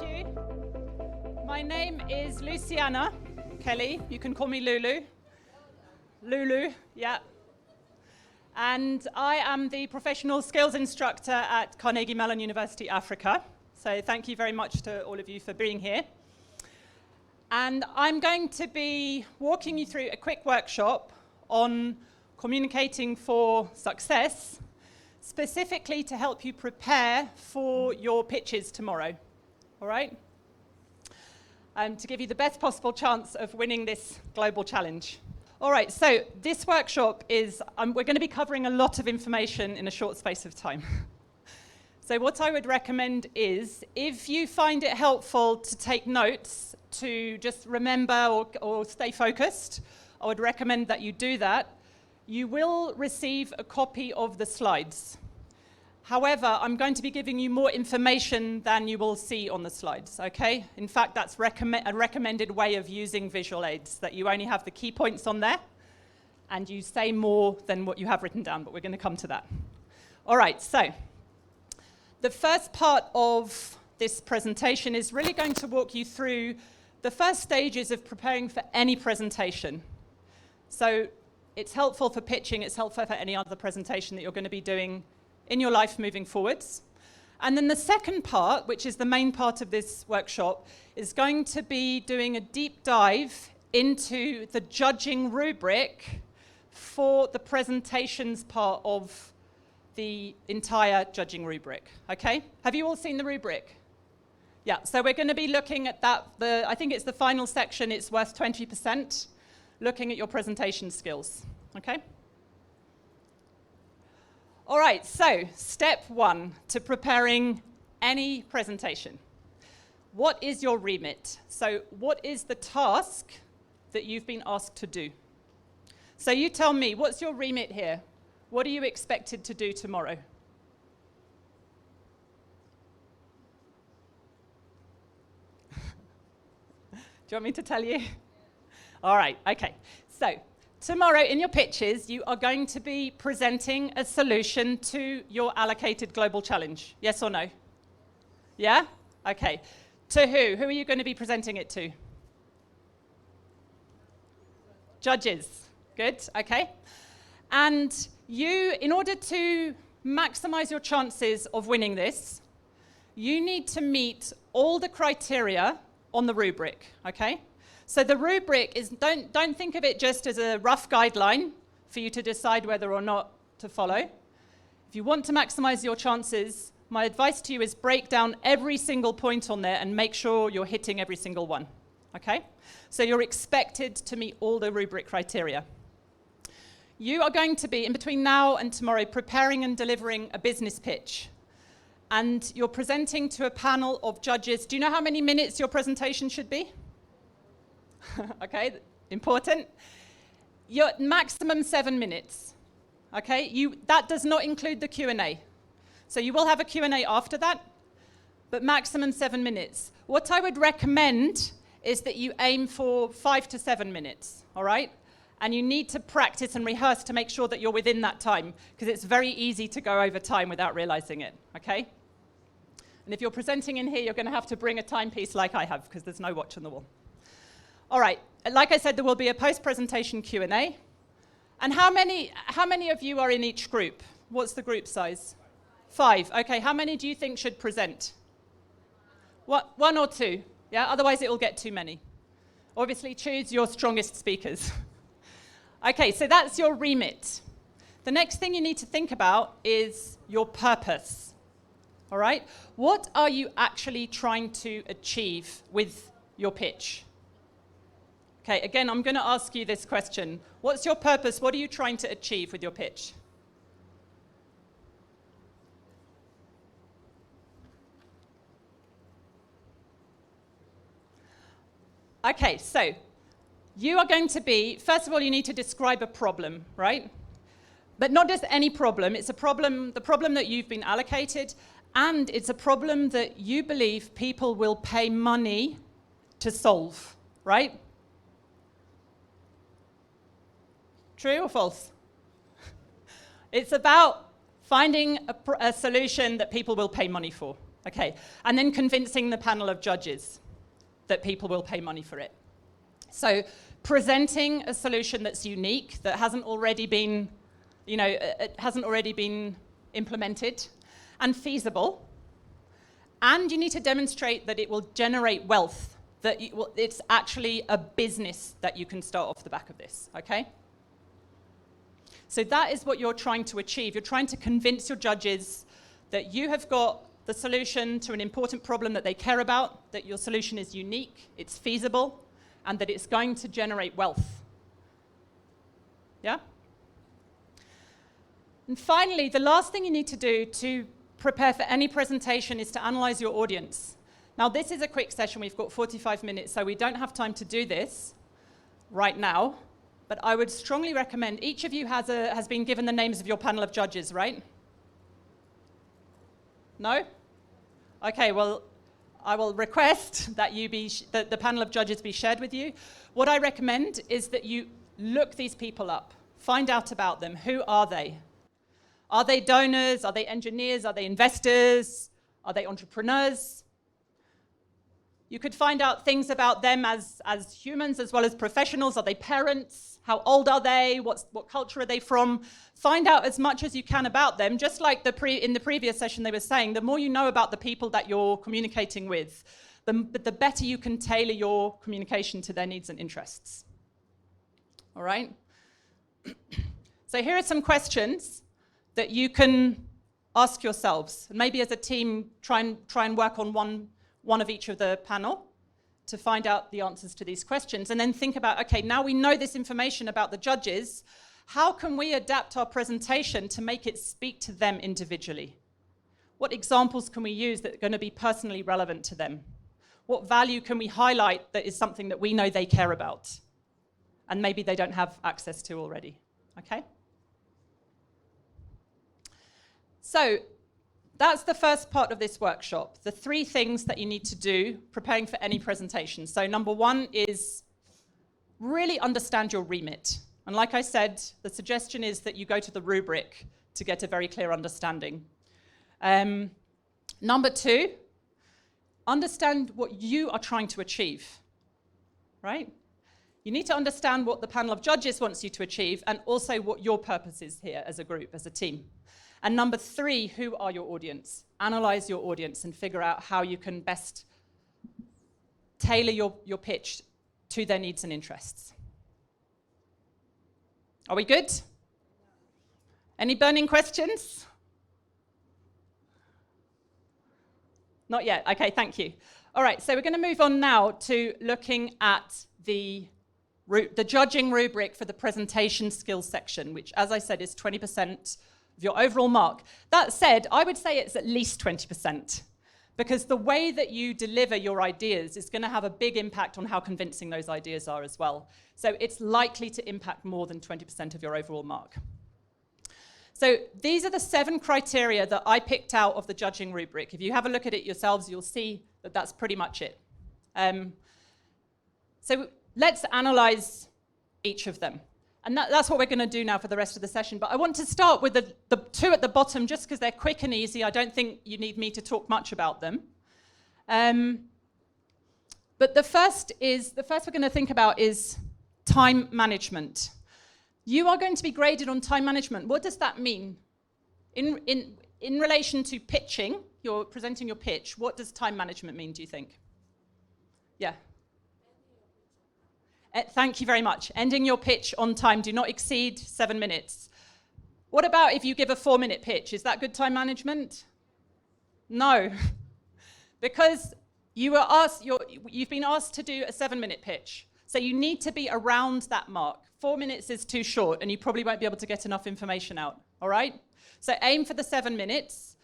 you. My name is Luciana Kelly. You can call me Lulu. Lulu, yeah. And I am the professional skills instructor at Carnegie Mellon University, Africa. So thank you very much to all of you for being here. And I'm going to be walking you through a quick workshop on communicating for success, specifically to help you prepare for your pitches tomorrow, all right? To give you the best possible chance of winning this global challenge. All right, so this workshop is, we're going to be covering a lot of information in a short space of time. So what I would recommend is, if you find it helpful to take notes, to just remember or stay focused, I would recommend that you do that. You will receive a copy of the slides. However, I'm going to be giving you more information than you will see on the slides, okay? In fact, that's a recommended way of using visual aids, that you only have the key points on there, and you say more than what you have written down, but we're going to come to that. All right, so the first part of this presentation is really going to walk you through the first stages of preparing for any presentation. So it's helpful for pitching, it's helpful for any other presentation that you're going to be doing in your life moving forwards. And then the second part, which is the main part of this workshop, is going to be doing a deep dive into the judging rubric for the presentations part of the entire judging rubric, okay? Have you all seen the rubric? Yeah, so we're going to be looking at that, I think it's the final section, it's worth 20%, looking at your presentation skills, okay? All right, so step one to preparing any presentation. What is your remit? So what is the task that you've been asked to do? So you tell me, what's your remit here? What are you expected to do tomorrow? Do you want me to tell you? All right, okay. So tomorrow in your pitches, you are going to be presenting a solution to your allocated global challenge. Yes or no? Yeah? Okay. To who? Who are you going to be presenting it to? Judges. Good, okay. And you, in order to maximize your chances of winning this, you need to meet all the criteria on the rubric, okay? So the rubric is, don't think of it just as a rough guideline for you to decide whether or not to follow. If you want to maximize your chances, my advice to you is break down every single point on there and make sure you're hitting every single one, okay? So you're expected to meet all the rubric criteria. You are going to be, in between now and tomorrow, preparing and delivering a business pitch. And you're presenting to a panel of judges. Do you know how many minutes your presentation should be? Okay, important. Your maximum 7 minutes. Okay, that does not include the Q&A. So you will have a Q&A after that, but maximum 7 minutes. What I would recommend is that you aim for 5 to 7 minutes, all right? And you need to practice and rehearse to make sure that you're within that time, because it's very easy to go over time without realizing it, okay? And if you're presenting in here, you're going to have to bring a timepiece like I have, because there's no watch on the wall. All right, like I said, there will be a post-presentation Q&A. And how many of you are in each group? What's the group size? 5. Okay, how many do you think should present? What, 1 or 2? Yeah, otherwise it will get too many. Obviously, choose your strongest speakers. Okay, so that's your remit. The next thing you need to think about is your purpose. All right? What are you actually trying to achieve with your pitch? Okay, again, I'm going to ask you this question. What's your purpose? What are you trying to achieve with your pitch? Okay, so you are going to be, first of all, you need to describe a problem, right? But not just any problem. It's a problem, the problem that you've been allocated, and it's a problem that you believe people will pay money to solve, right? True or false? It's about finding a solution that people will pay money for. Okay, and then convincing the panel of judges that people will pay money for it. So presenting a solution that's unique, that hasn't already been, it hasn't already been implemented, and feasible. And you need to demonstrate that it will generate wealth, that it's actually a business that you can start off the back of this, okay? So that is what you're trying to achieve. You're trying to convince your judges that you have got the solution to an important problem that they care about, that your solution is unique, it's feasible, and that it's going to generate wealth. Yeah? And finally, the last thing you need to do to prepare for any presentation is to analyze your audience. Now, this is a quick session. We've got 45 minutes, so we don't have time to do this right now. But I would strongly recommend, each of you has been given the names of your panel of judges, right? No? Okay, well, I will request that that the panel of judges be shared with you. What I recommend is that you look these people up, find out about them. Who are they? Are they donors? Are they engineers? Are they investors? Are they entrepreneurs? You could find out things about them as humans as well as professionals. Are they parents? How old are they? What culture are they from? Find out as much as you can about them. Just like in the previous session they were saying, the more you know about the people that you're communicating with, the better you can tailor your communication to their needs and interests. All right? So here are some questions that you can ask yourselves. Maybe as a team, try and work on one of each of the panel to find out the answers to these questions. And then think about, okay, now we know this information about the judges, how can we adapt our presentation to make it speak to them individually? What examples can we use that are going to be personally relevant to them? What value can we highlight that is something that we know they care about and maybe they don't have access to already? Okay? So that's the first part of this workshop, the 3 things that you need to do preparing for any presentation. So number 1 is really understand your remit. And like I said, the suggestion is that you go to the rubric to get a very clear understanding. Number 2, understand what you are trying to achieve, right? You need to understand what the panel of judges wants you to achieve and also what your purpose is here as a group, as a team. And number 3, who are your audience? Analyze your audience and figure out how you can best tailor your pitch to their needs and interests. Are we good? Any burning questions? Not yet. Okay, thank you. All right, so we're going to move on now to looking at the judging rubric for the presentation skills section, which, as I said, is 20% of your overall mark. That said, I would say it's at least 20%, because the way that you deliver your ideas is going to have a big impact on how convincing those ideas are as well. So it's likely to impact more than 20% of your overall mark. So these are the 7 criteria that I picked out of the judging rubric. If you have a look at it yourselves, you'll see that that's pretty much it. So let's analyze each of them. And that's what we're going to do now for the rest of the session. But I want to start with the 2 at the bottom, just because they're quick and easy. I don't think you need me to talk much about them. But the first we're going to think about is time management. You are going to be graded on time management. What does that mean? In relation to pitching, you're presenting your pitch, what does time management mean, do you think? Yeah. Thank you very much. Ending your pitch on time. Do not exceed 7 minutes. What about if you give a 4-minute pitch? Is that good time management? No. Because you've been asked to do a 7-minute pitch. So you need to be around that mark. 4 minutes is too short, and you probably won't be able to get enough information out. All right? So aim for the 7 minutes.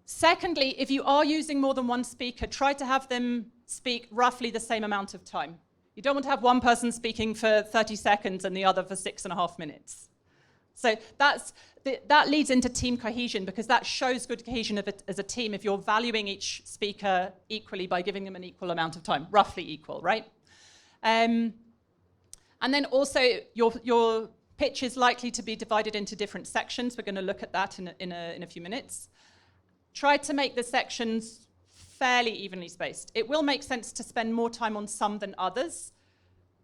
Secondly, if you are using more than one speaker, try to have them speak roughly the same amount of time. You don't want to have one person speaking for 30 seconds and the other for 6.5 minutes. So that leads into team cohesion, because that shows good cohesion as a team if you're valuing each speaker equally by giving them an equal amount of time, roughly equal, right? And then also your pitch is likely to be divided into different sections. We're going to look at that in a few minutes. try to make the sections fairly evenly spaced. It will make sense to spend more time on some than others,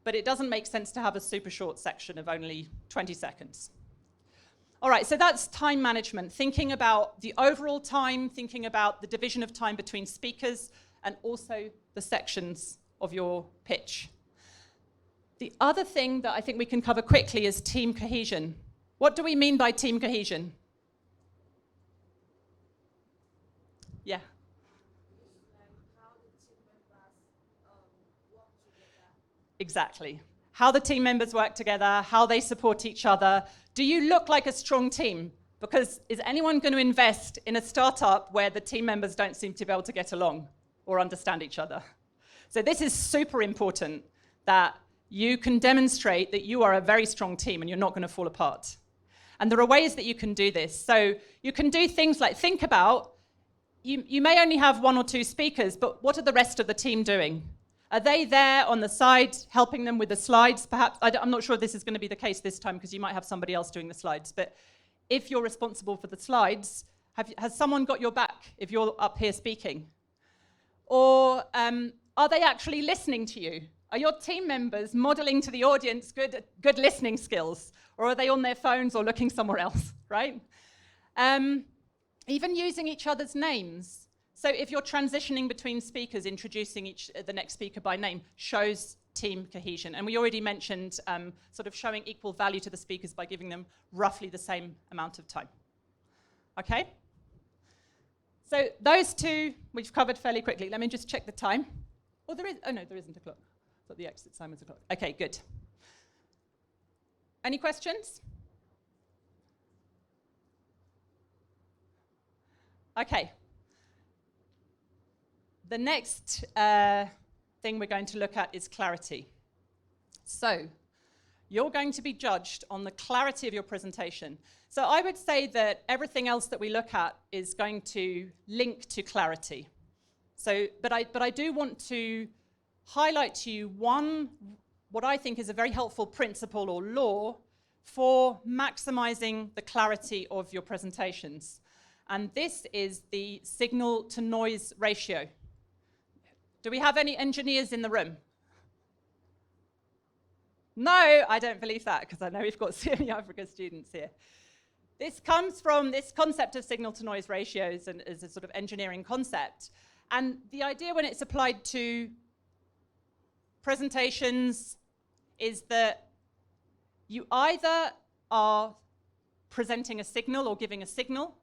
but it doesn't make sense to have a super short section of only 20 seconds. All right, so that's time management, thinking about the overall time, thinking about the division of time between speakers, and also the sections of your pitch. The other thing that I think we can cover quickly is team cohesion. What do we mean by team cohesion? Yeah. Exactly. How the team members work together, how they support each other. Do you look like a strong team? Because is anyone going to invest in a startup where the team members don't seem to be able to get along or understand each other? So this is super important, that you can demonstrate that you are a very strong team and you're not going to fall apart. And there are ways that you can do this. So you can do things like, think about, you may only have one or two speakers, but what are the rest of the team doing? Are they there on the side helping them with the slides? Perhaps, I'm not sure this is going to be the case this time because you might have somebody else doing the slides. But if you're responsible for the slides, has someone got your back if you're up here speaking? Or are they actually listening to you? Are your team members modeling to the audience good listening skills? Or are they on their phones or looking somewhere else, right? Even using each other's names. So if you're transitioning between speakers, introducing the next speaker by name shows team cohesion. And we already mentioned sort of showing equal value to the speakers by giving them roughly the same amount of time. Okay? So those two we've covered fairly quickly. Let me just check the time. Oh, no, there isn't a clock. I thought the exit time was a clock. Okay, good. Any questions? Okay. The next thing we're going to look at is clarity. So you're going to be judged on the clarity of your presentation. So I would say that everything else that we look at is going to link to clarity. So, but I do want to highlight to you what I think is a very helpful principle or law for maximizing the clarity of your presentations. And this is the signal to noise ratio. Do we have any engineers in the room? No, I don't believe that, because I know we've got CME Africa students here. This comes from this concept of signal to noise ratios and is a sort of engineering concept. And the idea when it's applied to presentations is that you either are presenting a signal or giving a signal,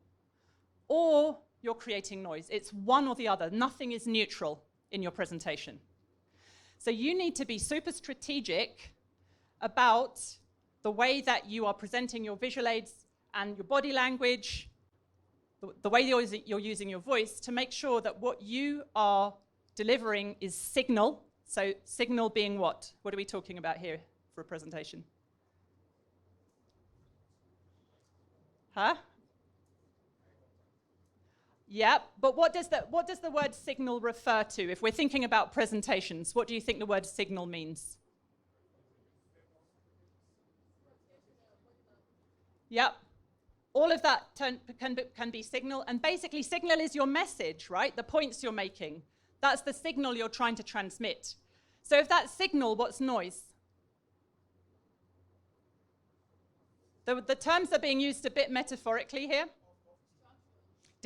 or you're creating noise. It's one or the other. Nothing is neutral in your presentation. So you need to be super strategic about the way that you are presenting your visual aids and your body language, the way you're using your voice, to make sure that what you are delivering is signal. So signal being what? What are we talking about here for a presentation? Huh? Yeah, but what does the word signal refer to? If we're thinking about presentations, what do you think the word signal means? Yep. All of that can be signal, and basically signal is your message, right? The points you're making. That's the signal you're trying to transmit. So if that's signal, what's noise? The terms are being used a bit metaphorically here.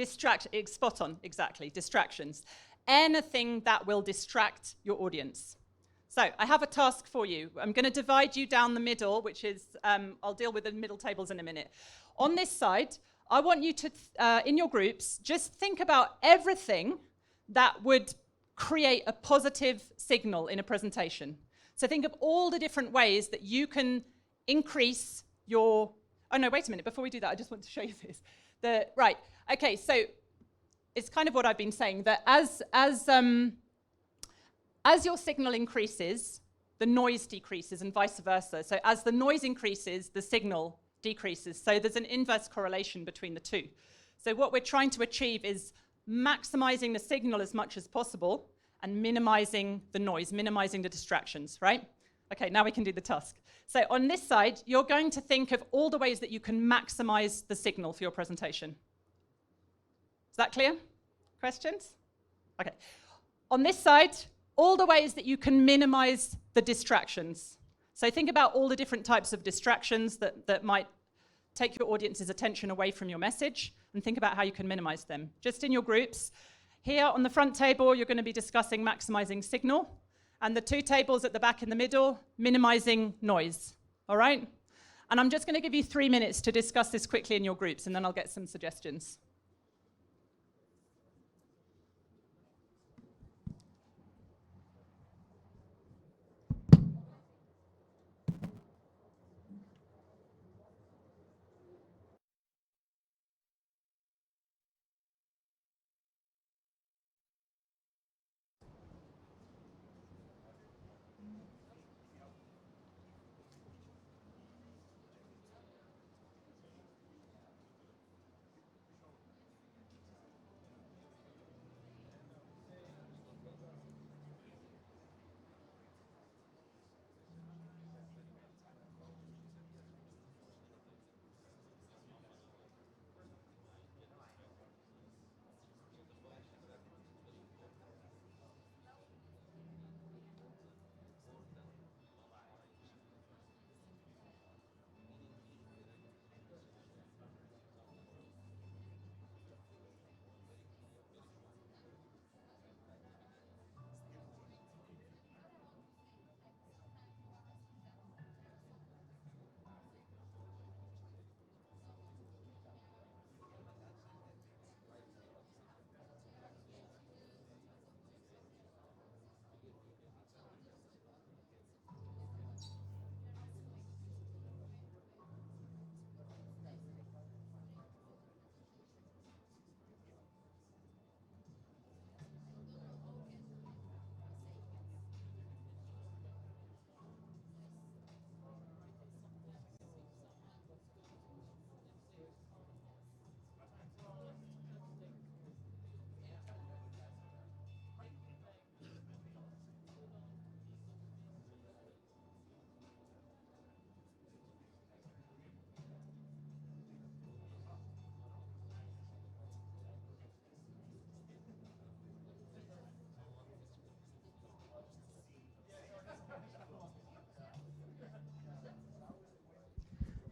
Spot on, exactly, distractions. Anything that will distract your audience. So I have a task for you. I'm going to divide you down the middle, which is, I'll deal with the middle tables in a minute. On this side, I want you to, in your groups, just think about everything that would create a positive signal in a presentation. So think of all the different ways that you can increase your, oh no, wait a minute, before we do that, I just want to show you this. Right, okay, so it's kind of what I've been saying, that as your signal increases, the noise decreases and vice versa. So as the noise increases, the signal decreases. So there's an inverse correlation between the two. So what we're trying to achieve is maximizing the signal as much as possible and minimizing the noise, minimizing the distractions, right? Okay, now we can do the task. So on this side, you're going to think of all the ways that you can maximize the signal for your presentation. Is that clear? Questions? Okay. On this side, all the ways that you can minimize the distractions. So think about all the different types of distractions that might take your audience's attention away from your message, and think about how you can minimize them. Just in your groups. Here on the front table, you're going to be discussing maximizing signal, and the two tables at the back in the middle, minimizing noise. All right? And I'm just going to give you 3 minutes to discuss this quickly in your groups, and then I'll get some suggestions.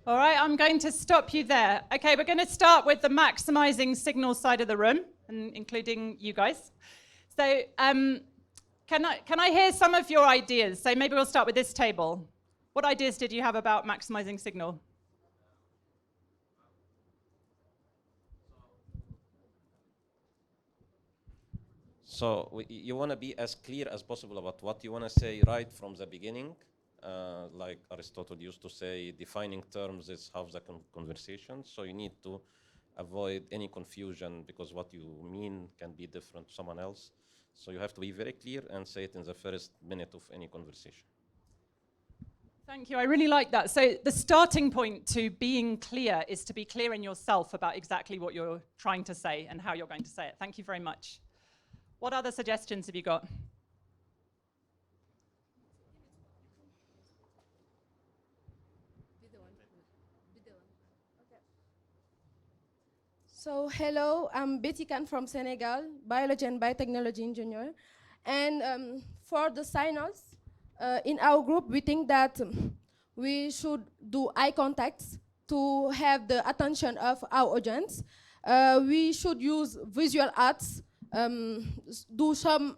All right, I'm going to stop you there. Okay, we're going to start with the maximizing signal side of the room, and including you guys. So can I hear some of your ideas? So maybe we'll start with this table. What ideas did you have about maximizing signal? So you want to be as clear as possible about what you want to say right from the beginning. Like Aristotle used to say, defining terms is half the conversation. So you need to avoid any confusion, because what you mean can be different to someone else. So you have to be very clear and say it in the first minute of any conversation. Thank you, I really like that. So the starting point to being clear is to be clear in yourself about exactly what you're trying to say and how you're going to say it. Thank you very much. What other suggestions have you got? So hello, I'm Betty Khan from Senegal, biology and biotechnology engineer. And for the signals, in our group, we think that we should do eye contacts to have the attention of our audience. We should use visual arts, do some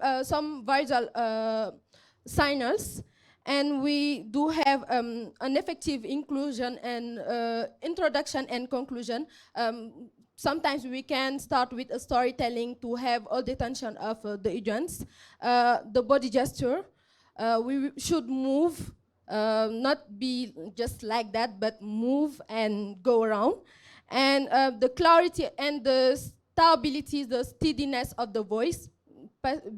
visual signals, and we do have an effective inclusion and introduction and conclusion. Sometimes we can start with a storytelling to have all the attention of the audience. The body gesture, we should move, not be just like that, but move and go around. And the clarity and the stability, the steadiness of the voice,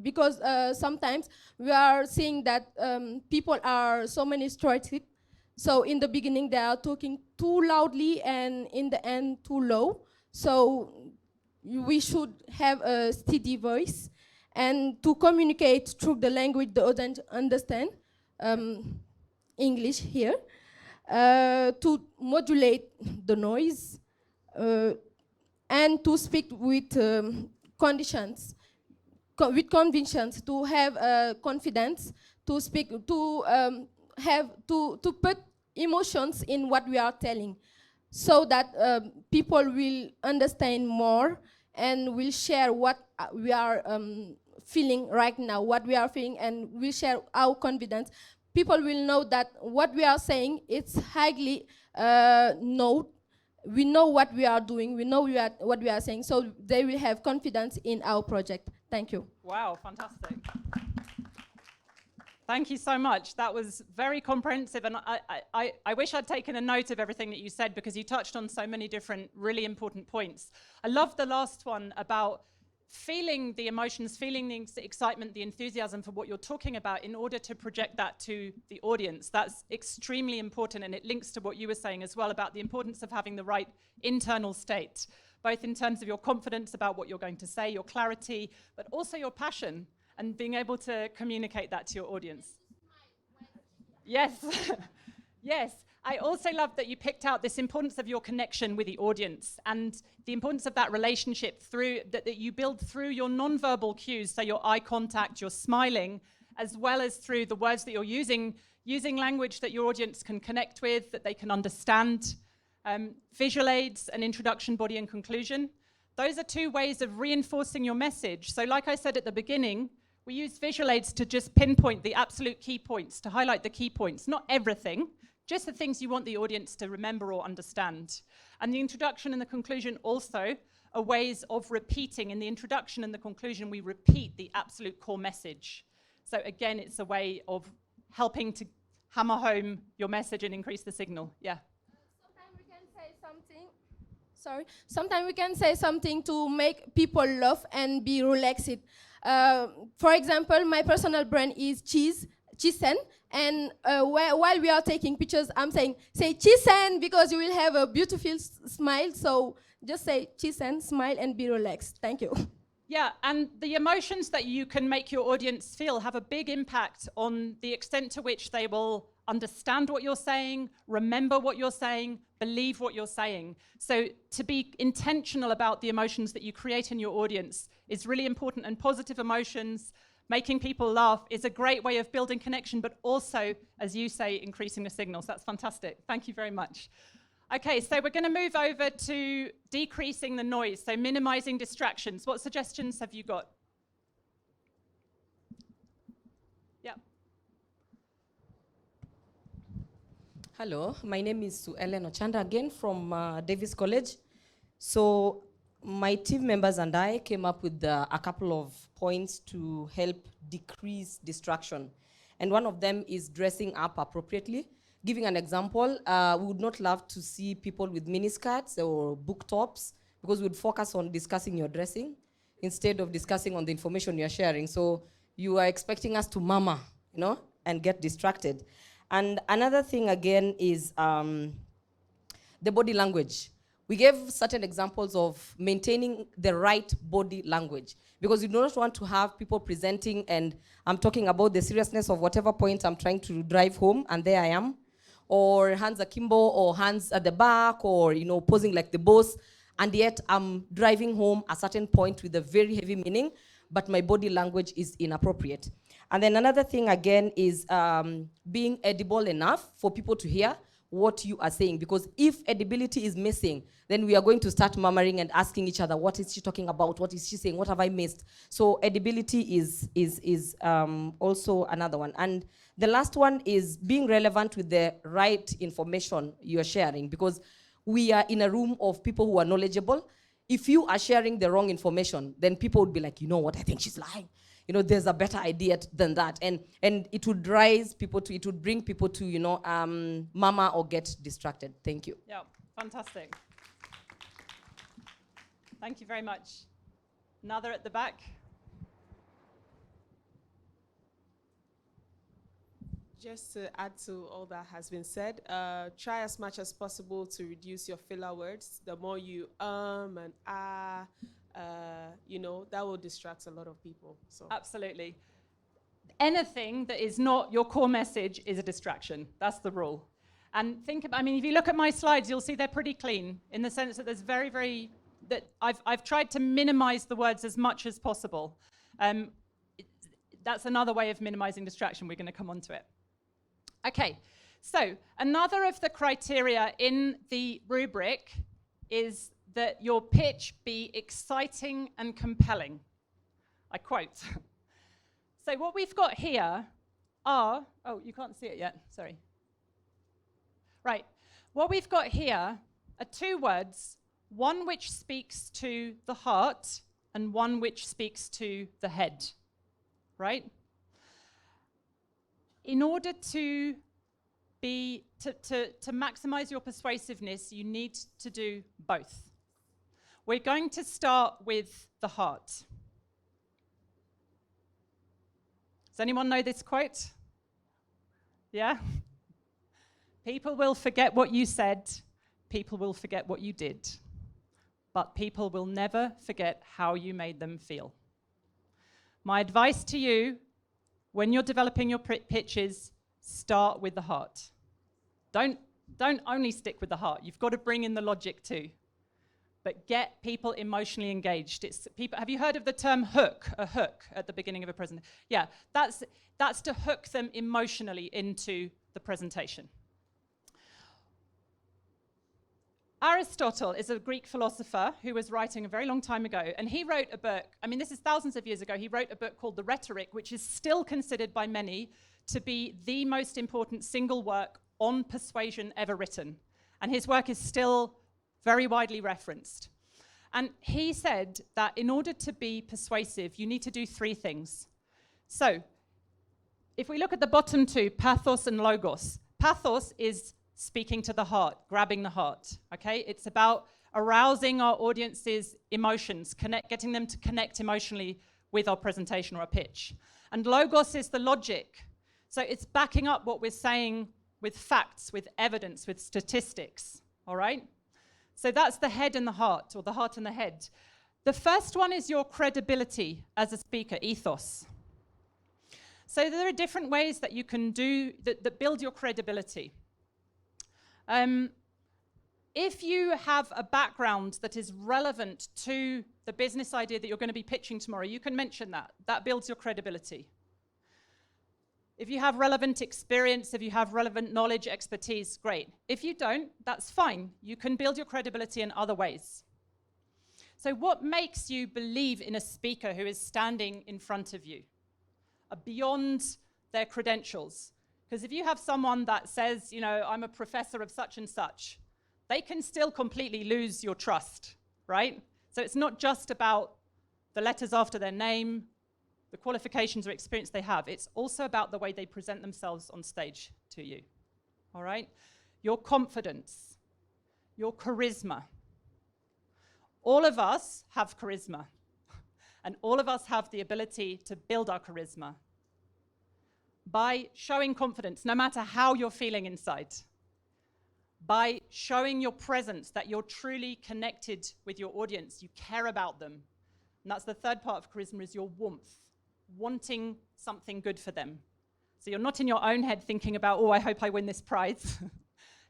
because sometimes we are seeing that people are so many stoic. So in the beginning, they are talking too loudly, and in the end, too low. So we should have a steady voice, and to communicate through the language the audience understand, English here, to modulate the noise, and to speak with conditions, with convictions, to have confidence, to speak, to have to put emotions in what we are telling, so that people will understand more and will share what we are feeling right now, what we are feeling, and we share our confidence. People will know that what we are saying, it's highly know. We know what we are doing. We know what we are saying. So they will have confidence in our project. Thank you. Wow, fantastic. Thank you so much. That was very comprehensive, and I wish I'd taken a note of everything that you said, because you touched on so many different really important points. I love the last one about feeling the emotions, feeling the excitement, the enthusiasm for what you're talking about in order to project that to the audience. That's extremely important, and it links to what you were saying as well about the importance of having the right internal state, both in terms of your confidence about what you're going to say, your clarity, but also your passion, and being able to communicate that to your audience. Yes, yes. I also love that you picked out this importance of your connection with the audience and the importance of that relationship through that you build through your non-verbal cues, so your eye contact, your smiling, as well as through the words that you're using language that your audience can connect with, that they can understand. Visual aids, an introduction, body, and conclusion. Those are two ways of reinforcing your message. So like I said at the beginning, we use visual aids to just pinpoint the absolute key points, to highlight the key points, not everything, just the things you want the audience to remember or understand. And the introduction and the conclusion also are ways of repeating. In the introduction and the conclusion, we repeat the absolute core message. So again, it's a way of helping to hammer home your message and increase the signal. Yeah. Sometimes we can say something. Sorry. Sometimes we can say something to make people laugh and be relaxed. For example, my personal brand is Chisen, and while we are taking pictures, I'm saying, say Chisen, because you will have a beautiful smile. So just say Chisen, smile, and be relaxed. Thank you. Yeah, and the emotions that you can make your audience feel have a big impact on the extent to which they will understand what you're saying, remember what you're saying, believe what you're saying. So to be intentional about the emotions that you create in your audience is really important, and positive emotions, making people laugh, is a great way of building connection, but also, as you say, increasing the signals. That's fantastic. Thank you very much. Okay, so we're going to move over to decreasing the noise, so minimizing distractions. What suggestions have you got? Yeah. Hello, my name is Sue Ellen Ochanda again from Davis College. So my team members and I came up with a couple of points to help decrease distraction. And one of them is dressing up appropriately. Giving an example, we would not love to see people with miniskirts or book tops, because we would focus on discussing your dressing instead of discussing on the information you're sharing. So you are expecting us to mama, and get distracted. And another thing again is the body language. We gave certain examples of maintaining the right body language, because you do not want to have people presenting and I'm talking about the seriousness of whatever point I'm trying to drive home, and there I am, or hands akimbo, or hands at the back, or posing like the boss, and yet I'm driving home a certain point with a very heavy meaning, but my body language is inappropriate. And then another thing again is being edible enough for people to hear what you are saying, because if edibility is missing, then we are going to start murmuring and asking each other, what is she talking about? What is she saying? What have I missed? So edibility is also another one. And the last one is being relevant with the right information you're sharing, because we are in a room of people who are knowledgeable. If you are sharing the wrong information, then people would be like, you know what, I think she's lying. There's a better idea than that. And it would it would bring people to, mama or get distracted. Thank you. Yeah, fantastic. Thank you very much. Another at the back. Just to add to all that has been said, try as much as possible to reduce your filler words. The more you and that will distract a lot of people. So Absolutely. Anything that is not your core message is a distraction. That's the rule. And if you look at my slides, you'll see they're pretty clean, in the sense that there's very, very that I've tried to minimize the words as much as possible. That's another way of minimizing distraction. We're going to come on to it. Okay, so another of the criteria in the rubric is that your pitch be exciting and compelling. I quote. So what we've got here are, oh, you can't see it yet, sorry. Right, what we've got here are two words, one which speaks to the heart and one which speaks to the head, right? In order to maximize your persuasiveness, you need to do both. We're going to start with the heart. Does anyone know this quote? Yeah? People will forget what you said, people will forget what you did, but people will never forget how you made them feel. My advice to you, when you're developing your pitches, start with the heart. Don't only stick with the heart. You've got to bring in the logic too. But get people emotionally engaged. Have you heard of the term hook? A hook at the beginning of a presentation. Yeah, that's to hook them emotionally into the presentation. Aristotle is a Greek philosopher who was writing a very long time ago, and he wrote a book, I mean, this is thousands of years ago, he wrote a book called The Rhetoric, which is still considered by many to be the most important single work on persuasion ever written. And his work is still very widely referenced. And he said that in order to be persuasive, you need to do three things. So, if we look at the bottom two, pathos and logos. Pathos is speaking to the heart, grabbing the heart, okay? It's about arousing our audience's emotions, getting them to connect emotionally with our presentation or a pitch. And logos is the logic. So it's backing up what we're saying with facts, with evidence, with statistics, all right? So that's the head and the heart, or the heart and the head. The first one is your credibility as a speaker, ethos. So there are different ways that you can do that build your credibility. If you have a background that is relevant to the business idea that you're going to be pitching tomorrow, you can mention that. That builds your credibility. If you have relevant experience, if you have relevant knowledge, expertise, great. If you don't, that's fine. You can build your credibility in other ways. So what makes you believe in a speaker who is standing in front of you? Beyond their credentials. Because if you have someone that says, you know, I'm a professor of such and such, they can still completely lose your trust, right? So it's not just about the letters after their name, the qualifications or experience they have. It's also about the way they present themselves on stage to you, all right? Your confidence, your charisma. All of us have charisma, and all of us have the ability to build our charisma by showing confidence, no matter how you're feeling inside, by showing your presence, that you're truly connected with your audience, you care about them. And that's the third part of charisma, is your warmth, wanting something good for them. So you're not in your own head thinking about, oh, I hope I win this prize.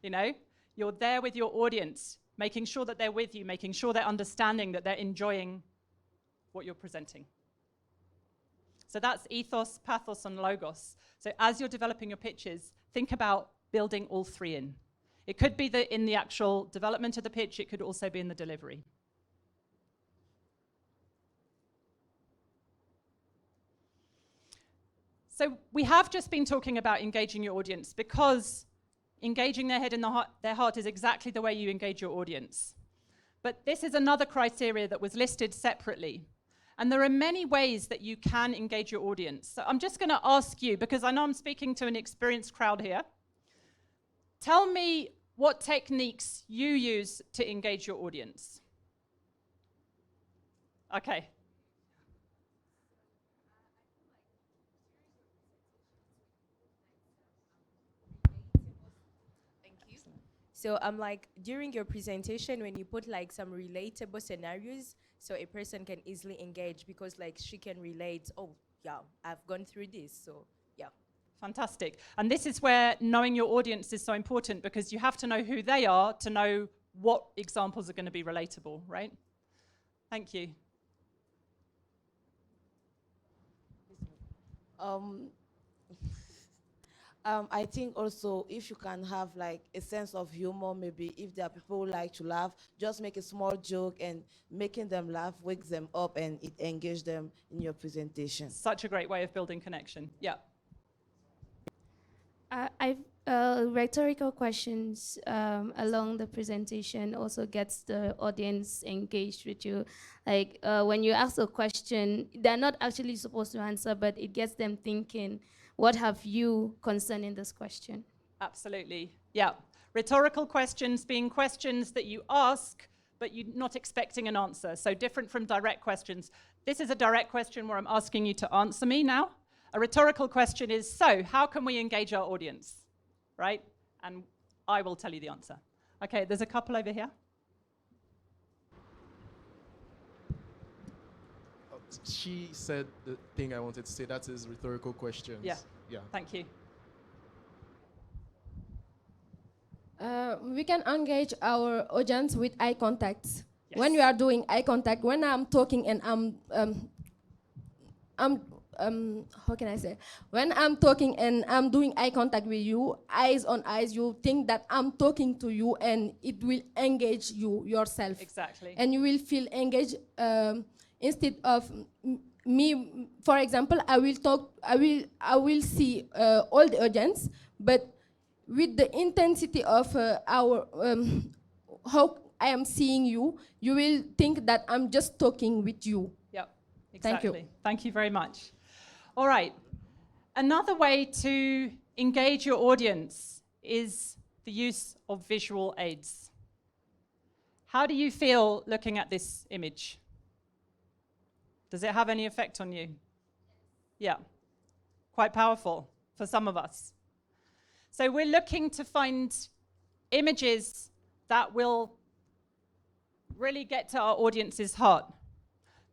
You know, you're there with your audience, making sure that they're with you, making sure they're understanding, that they're enjoying what you're presenting. So that's ethos, pathos, and logos. So as you're developing your pitches, think about building all three in. It could be in the actual development of the pitch, it could also be in the delivery. So we have just been talking about engaging your audience, because engaging their head and their heart is exactly the way you engage your audience. But this is another criteria that was listed separately. And there are many ways that you can engage your audience. So I'm just going to ask you, because I know I'm speaking to an experienced crowd here, tell me what techniques you use to engage your audience. Okay. So I'm like, during your presentation, when you put like some relatable scenarios, so a person can easily engage, because like she can relate, oh yeah, I've gone through this, so yeah. Fantastic. And this is where knowing your audience is so important, because you have to know who they are to know what examples are going to be relatable, right? Thank you. Um, I think also if you can have like a sense of humor, maybe if there are people who like to laugh, just make a small joke and making them laugh wakes them up and it engages them in your presentation. Such a great way of building connection. Yeah. Rhetorical questions along the presentation also gets the audience engaged with you. Like when you ask a question, they're not actually supposed to answer, but it gets them thinking, what have you concerning this question? Absolutely. Yeah. Rhetorical questions being questions that you ask, but you're not expecting an answer. So different from direct questions. This is a direct question where I'm asking you to answer me now. A rhetorical question is, so how can we engage our audience? Right? And I will tell you the answer. Okay, there's a couple over here. She said the thing I wanted to say, that is rhetorical questions. Yeah. Yeah. Thank you. We can engage our audience with eye contact. Yes. When you are doing eye contact, when I'm talking and how can I say? When I'm talking and I'm doing eye contact with you, eyes on eyes, you think that I'm talking to you and it will engage you yourself. Exactly. And you will feel engaged instead of me. For example, I will see all the audience, but with the intensity of how I am seeing you, you will think that I'm just talking with you. Yep, Thank exactly. you. Thank you very much. All right. Another way to engage your audience is the use of visual aids. How do you feel looking at this image? Does it have any effect on you? Yeah. Quite powerful for some of us. So we're looking to find images that will really get to our audience's heart.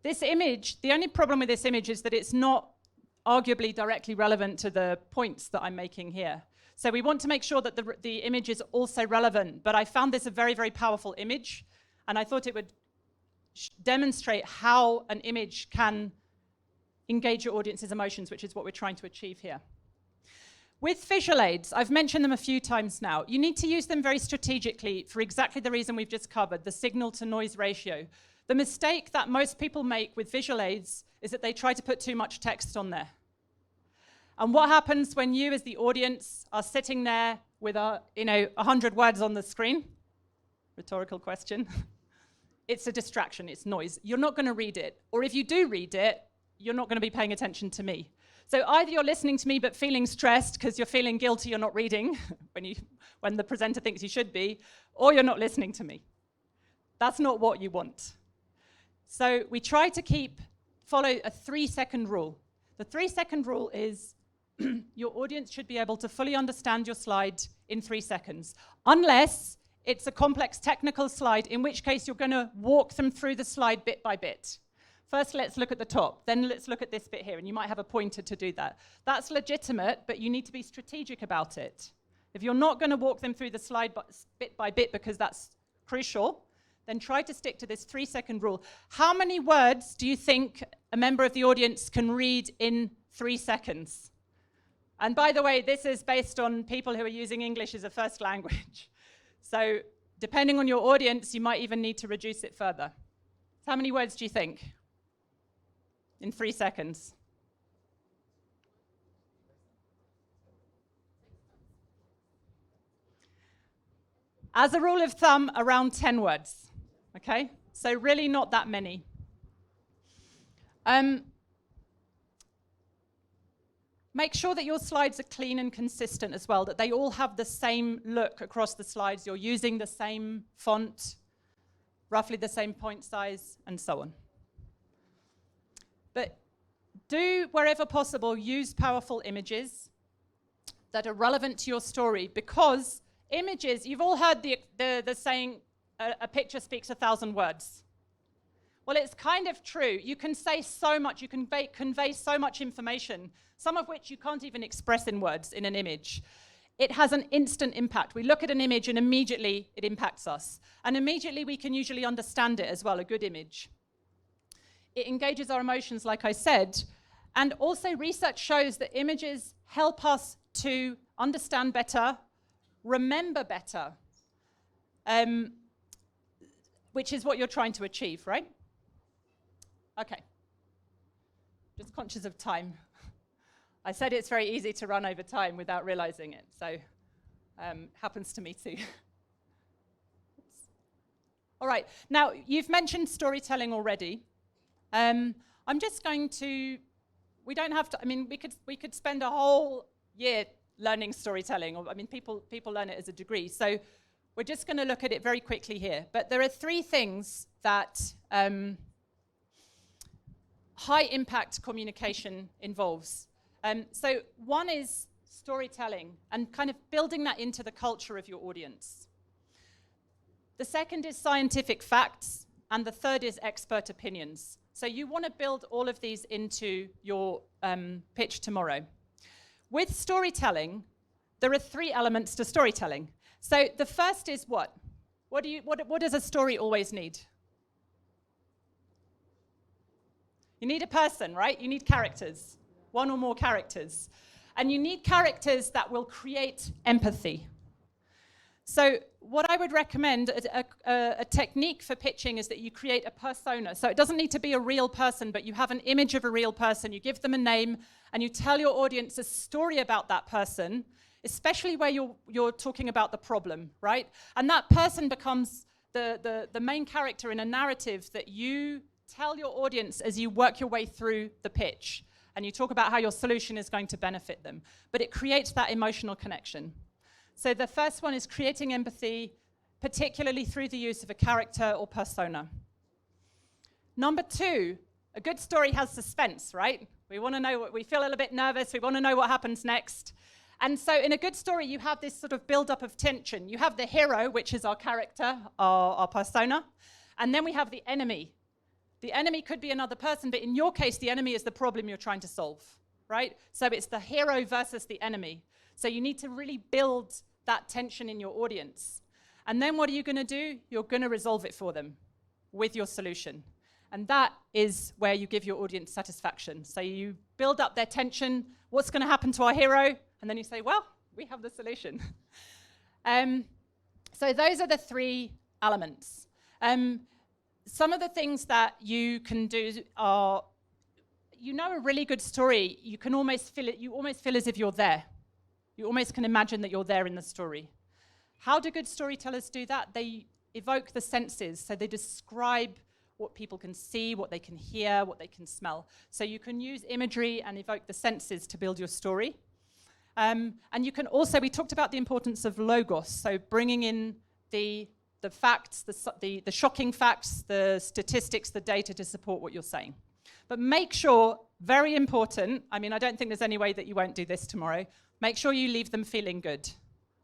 This image, the only problem with this image is that it's not arguably directly relevant to the points that I'm making here. So we want to make sure that the image is also relevant, but I found this a very, very powerful image, and I thought it would demonstrate how an image can engage your audience's emotions, which is what we're trying to achieve here. With visual aids, I've mentioned them a few times now. You need to use them very strategically for exactly the reason we've just covered, the signal to noise ratio. The mistake that most people make with visual aids is that they try to put too much text on there. And what happens when you as the audience are sitting there with 100 words on the screen? Rhetorical question. It's a distraction, it's noise. You're not going to read it. Or if you do read it, you're not going to be paying attention to me. So either you're listening to me but feeling stressed because you're feeling guilty you're not reading when the presenter thinks you should be, or you're not listening to me. That's not what you want. So we try to follow a 3-second rule. The 3-second rule is your audience should be able to fully understand your slide in 3 seconds, unless it's a complex technical slide, in which case you're going to walk them through the slide bit by bit. First, let's look at the top, then let's look at this bit here, and you might have a pointer to do that. That's legitimate, but you need to be strategic about it. If you're not going to walk them through the slide bit by bit because that's crucial, then try to stick to this 3-second rule. How many words do you think a member of the audience can read in 3 seconds? And by the way, this is based on people who are using English as a first language. So depending on your audience, you might even need to reduce it further. How many words do you think in 3 seconds? As a rule of thumb, around 10 words. Okay, so really not that many. Make sure that your slides are clean and consistent as well, that they all have the same look across the slides. You're using the same font, roughly the same point size, and so on. But do, wherever possible, use powerful images that are relevant to your story, because images, you've all heard the saying, a picture speaks 1,000 words. Well, it's kind of true. You can say so much, you can convey so much information, some of which you can't even express in words in an image. It has an instant impact. We look at an image and immediately it impacts us. And immediately we can usually understand it as well, a good image. it engages our emotions, like I said. And also research shows that images help us to understand better, remember better, which is what you're trying to achieve, right? Okay. Just conscious of time. I said it's very easy to run over time without realizing it, so happens to me too. All right, now you've mentioned storytelling already. I'm just going to, we don't have to, I mean, we could spend a whole year learning storytelling, or I mean, people learn it as a degree, so we're just going to look at it very quickly here. But there are three things that high impact communication involves. So one is storytelling and kind of building that into the culture of your audience. The second is scientific facts, and the third is expert opinions. So you want to build all of these into your pitch tomorrow. With storytelling, there are three elements to storytelling. So the first is what? What does a story always need? You need a person, right? You need characters, one or more characters. And you need characters that will create empathy. So what I would recommend, a technique for pitching, is that you create a persona. So it doesn't need to be a real person, but you have an image of a real person, you give them a name, and you tell your audience a story about that person, especially where you're talking about the problem, right? And that person becomes the main character in a narrative that you tell your audience as you work your way through the pitch. And you talk about how your solution is going to benefit them. But it creates that emotional connection. So the first one is creating empathy, particularly through the use of a character or persona. Number two, a good story has suspense, right? We want to know we feel a little bit nervous, we want to know what happens next. And so in a good story, you have this sort of build-up of tension. You have the hero, which is our character, our persona, and then we have the enemy. The enemy could be another person, but in your case, the enemy is the problem you're trying to solve, right? So it's the hero versus the enemy. So you need to really build that tension in your audience. And then what are you going to do? You're going to resolve it for them with your solution. And that is where you give your audience satisfaction. So you build up their tension. What's going to happen to our hero? And then you say, well, we have the solution. So those are the three elements. Some of the things that you can do are, you know, a really good story, you can almost feel it, you almost feel as if you're there. You almost can imagine that you're there in the story. How do good storytellers do that? They evoke the senses, so they describe what people can see, what they can hear, what they can smell. So you can use imagery and evoke the senses to build your story. And you can also, we talked about the importance of logos, so bringing in the facts, the shocking facts, the statistics, the data to support what you're saying. But make sure, very important, I mean, I don't think there's any way that you won't do this tomorrow, make sure you leave them feeling good,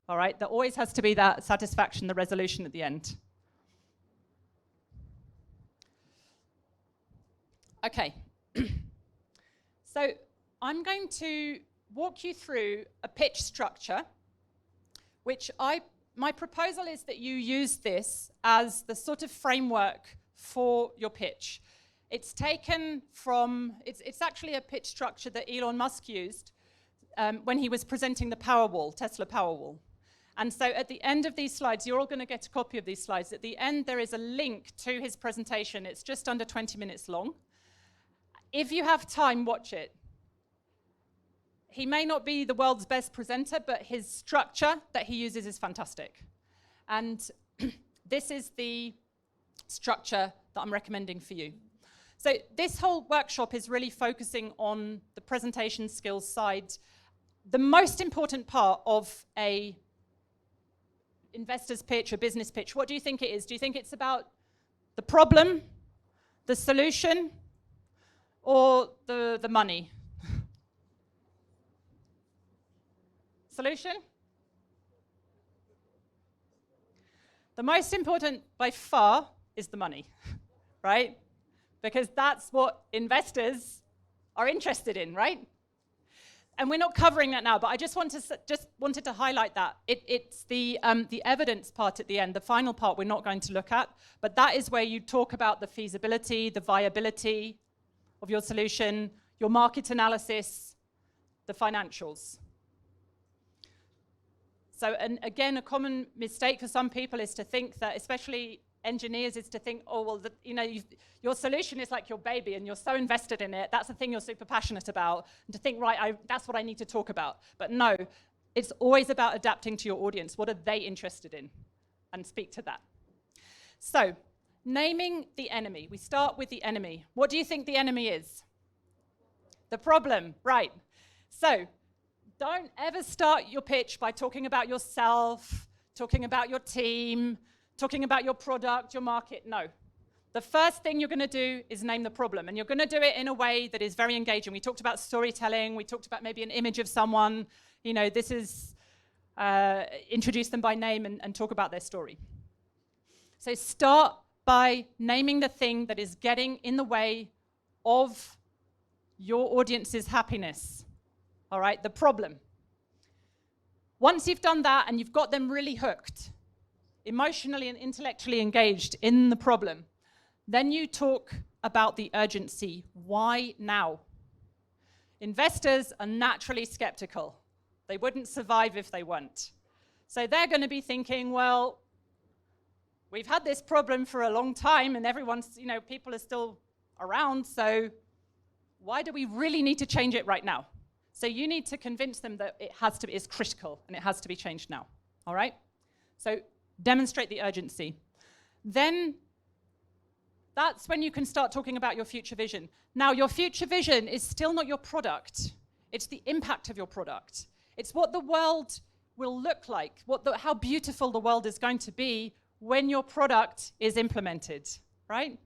all right? There always has to be that satisfaction, the resolution at the end. Okay, so I'm going to walk you through a pitch structure, which my proposal is that you use this as the sort of framework for your pitch. It's taken from, it's actually a pitch structure that Elon Musk used when he was presenting the Powerwall, Tesla Powerwall. And so at the end of these slides, you're all going to get a copy of these slides. At the end, there is a link to his presentation. It's just under 20 minutes long. If you have time, watch it. He may not be the world's best presenter, but his structure that he uses is fantastic. And this is the structure that I'm recommending for you. So this whole workshop is really focusing on the presentation skills side. The most important part of a investor's pitch, a business pitch, what do you think it is? Do you think it's about the problem, the solution, or the money? Solution? The most important by far is the money, right? Because that's what investors are interested in, right? and we're not covering that now, but I just wanted to highlight that. It's the evidence part at the end, the final part we're not going to look at, but that is where you talk about the feasibility, the viability of your solution, your market analysis, the financials. So, and again, a common mistake for some people is to think that, especially engineers, is to think, oh, well, your solution is like your baby and you're so invested in it, that's the thing you're super passionate about, and to think, right, that's what I need to talk about. But no, it's always about adapting to your audience. What are they interested in? And speak to that. So, naming the enemy. We start with the enemy. What do you think the enemy is? The problem, right. So, don't ever start your pitch by talking about yourself, talking about your team, talking about your product, your market. No. The first thing you're going to do is name the problem, and you're going to do it in a way that is very engaging. We talked about storytelling. We talked about maybe an image of someone. You know, this is introduce them by name and talk about their story. So start by naming the thing that is getting in the way of your audience's happiness. All right, the problem. Once you've done that and you've got them really hooked, emotionally and intellectually engaged in the problem, then you talk about the urgency. Why now? Investors are naturally skeptical. They wouldn't survive if they weren't. So they're going to be thinking, well, we've had this problem for a long time and everyone's, you know, people are still around, so why do we really need to change it right now? So you need to convince them that it's critical and it has to be changed now, all right? So demonstrate the urgency. Then that's when you can start talking about your future vision. Now, your future vision is still not your product. It's the impact of your product. It's what the world will look like, how beautiful the world is going to be when your product is implemented, right?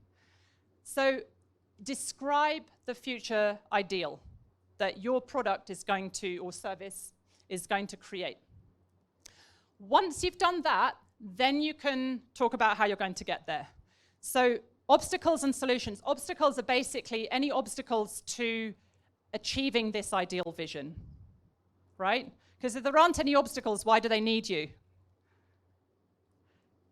So describe the future ideal that your product is going to, or service is going to create. Once you've done that, then you can talk about how you're going to get there. So obstacles and solutions. Obstacles are basically any obstacles to achieving this ideal vision, right? Because if there aren't any obstacles, why do they need you?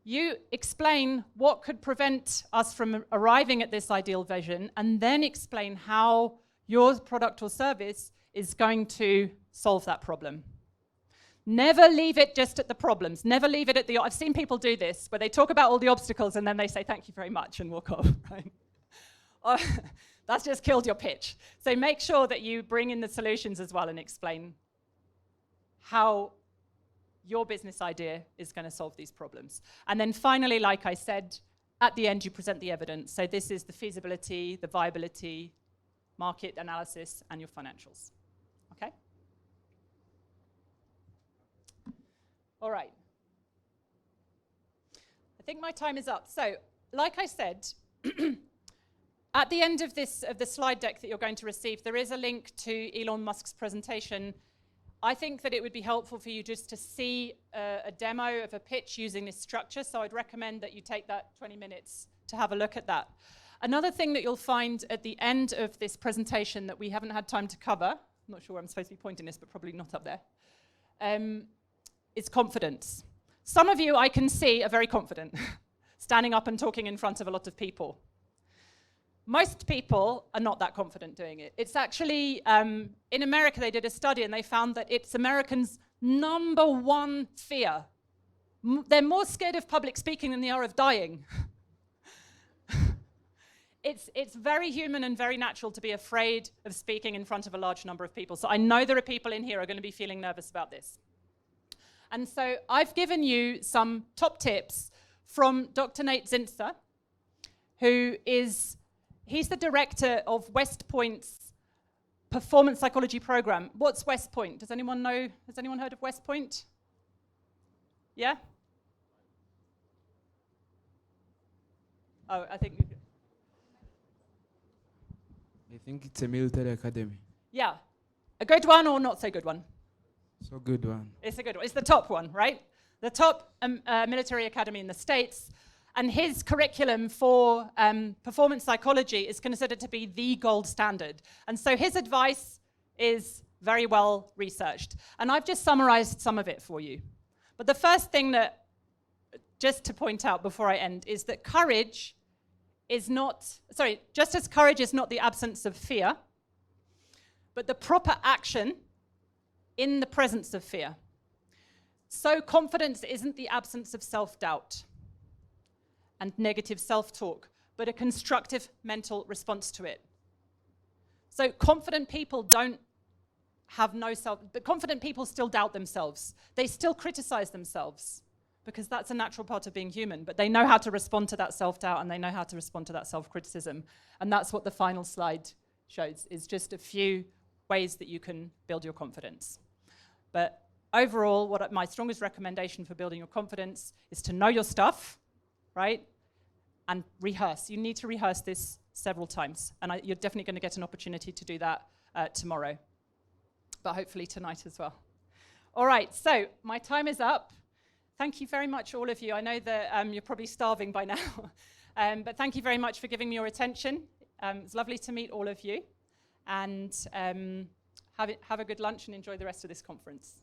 You explain what could prevent us from arriving at this ideal vision, and then explain how your product or service is going to solve that problem. Never leave it just at the problems. Never leave it at the... I've seen people do this, where they talk about all the obstacles and then they say, thank you very much, and walk off, right? That's just killed your pitch. So make sure that you bring in the solutions as well and explain how your business idea is going to solve these problems. And then finally, like I said, at the end, you present the evidence. So this is the feasibility, the viability, market analysis, and your financials. Okay? All right. I think my time is up. So, like I said, at the end of the slide deck that you're going to receive, there is a link to Elon Musk's presentation. I think that it would be helpful for you just to see a demo of a pitch using this structure. So I'd recommend that you take that 20 minutes to have a look at that. Another thing that you'll find at the end of this presentation that we haven't had time to cover, I'm not sure where I'm supposed to be pointing this, but probably not up there, is confidence. Some of you, I can see, are very confident, standing up and talking in front of a lot of people. Most people are not that confident doing it. It's actually, in America, they did a study and they found that it's Americans' #1 fear. They're more scared of public speaking than they are of dying. It's very human and very natural to be afraid of speaking in front of a large number of people. So I know there are people in here who are going to be feeling nervous about this. And so I've given you some top tips from Dr. Nate Zinsser, he's the director of West Point's performance psychology program. What's West Point? Does anyone know? Has anyone heard of West Point? Yeah? Oh, I think it's a military academy. Yeah. A good one or not so good one? So good one. It's a good one. It's the top one, right? The top military academy in the States. And his curriculum for performance psychology is considered to be the gold standard. And so his advice is very well researched. And I've just summarized some of it for you. But the first thing that, just to point out before I end, is that courage is not, just as courage is not the absence of fear, but the proper action in the presence of fear. So confidence isn't the absence of self-doubt and negative self-talk, but a constructive mental response to it. So confident people don't have no self, but confident people still doubt themselves. They still criticize themselves because that's a natural part of being human, but they know how to respond to that self-doubt and they know how to respond to that self-criticism. And that's what the final slide shows, is just a few ways that you can build your confidence. But overall, my strongest recommendation for building your confidence is to know your stuff, right? And rehearse. You need to rehearse this several times. And you're definitely going to get an opportunity to do that tomorrow, but hopefully tonight as well. All right, so my time is up. Thank you very much, all of you. I know that you're probably starving by now, but thank you very much for giving me your attention. It's lovely to meet all of you. And have a good lunch and enjoy the rest of this conference.